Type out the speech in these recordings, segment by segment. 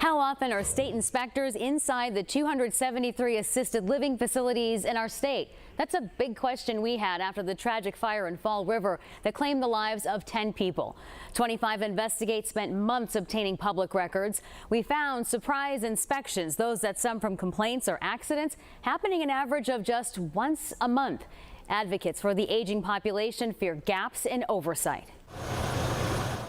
How often are state inspectors inside the 273 assisted living facilities in our state? That's a big question we had after the tragic fire in Fall River that claimed the lives of 10 people. 25 Investigate spent months obtaining public records. We found surprise inspections, those that stem from complaints or accidents, happening an average of just once a month. Advocates for the aging population fear gaps in oversight.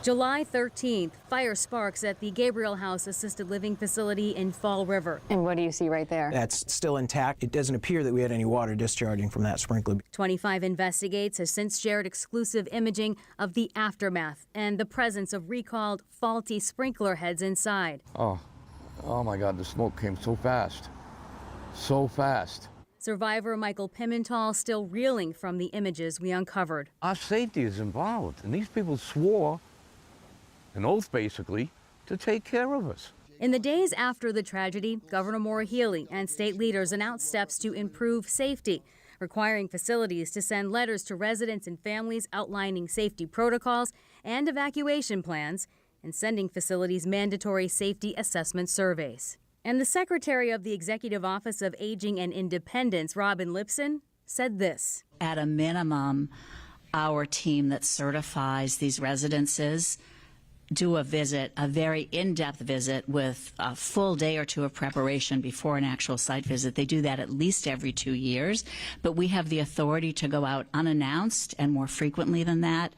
July 13th, fire sparks at the Gabriel House Assisted Living Facility in Fall River. And what do you see right there? That's still intact. It doesn't appear that we had any water discharging from that sprinkler. 25 Investigates has since shared exclusive imaging of the aftermath and the presence of recalled faulty sprinkler heads inside. Oh my God, the smoke came so fast. So fast. Survivor Michael Pimental still reeling from the images we uncovered. Our safety is involved, and these people swore an oath, basically, to take care of us. In the days after the tragedy, Governor Maura Healey and state leaders announced steps to improve safety, requiring facilities to send letters to residents and families outlining safety protocols and evacuation plans, and sending facilities mandatory safety assessment surveys. And the Secretary of the Executive Office of Aging and Independence, Robin Lipson, said this. At a minimum, our team that certifies these residences do a visit, a very in-depth visit with a full day or two of preparation before an actual site visit. They do that at least every 2 years, but we have the authority to go out unannounced and more frequently than that,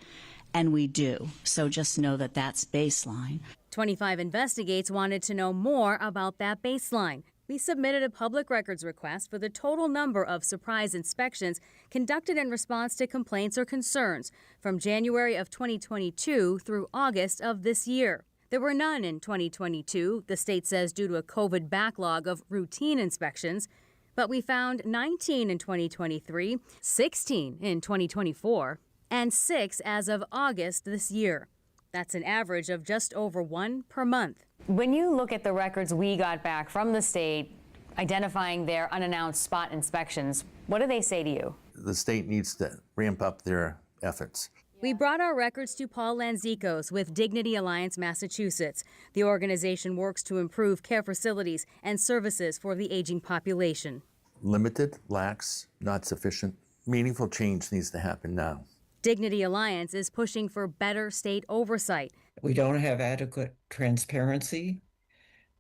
and we do. So just know that that's baseline. 25 Investigates wanted to know more about that baseline. We submitted a public records request for the total number of surprise inspections conducted in response to complaints or concerns from January of 2022 through August of this year. There were none in 2022, the state says, due to a COVID backlog of routine inspections. But we found 19 in 2023, 16 in 2024, and 6 as of August this year. That's an average of just over 1 per month. When you look at the records we got back from the state identifying their unannounced spot inspections, what do they say to you? The state needs to ramp up their efforts. We brought our records to Paul Lanzikos with Dignity Alliance Massachusetts. The organization works to improve care facilities and services for the aging population. Limited, lax, not sufficient. Meaningful change needs to happen now. Dignity Alliance is pushing for better state oversight. We don't have adequate transparency,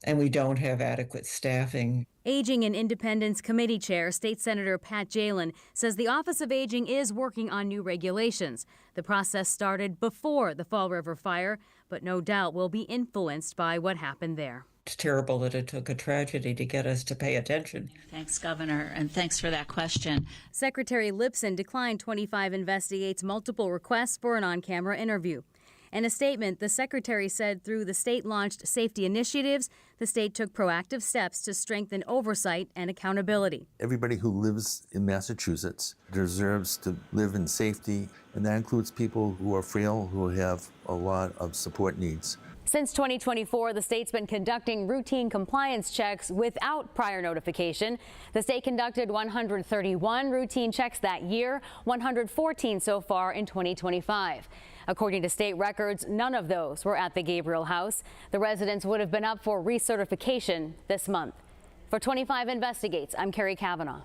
and we don't have adequate staffing. Aging and Independence Committee Chair, State Senator Pat Jehlen, says the Office of Aging is working on new regulations. The process started before the Fall River fire, but no doubt will be influenced by what happened there. It's terrible that it took a tragedy to get us to pay attention. Thanks, Governor, and thanks for that question. Secretary Lipson declined 25 Investigates' multiple requests for an on-camera interview. In a statement, the secretary said through the state-launched safety initiatives, the state took proactive steps to strengthen oversight and accountability. Everybody who lives in Massachusetts deserves to live in safety, and that includes people who are frail, who have a lot of support needs. Since 2024, the state's been conducting routine compliance checks without prior notification. The state conducted 131 routine checks that year, 114 so far in 2025. According to state records, none of those were at the Gabriel House. The residents would have been up for recertification this month. For 25 Investigates, I'm Carrie Kavanaugh.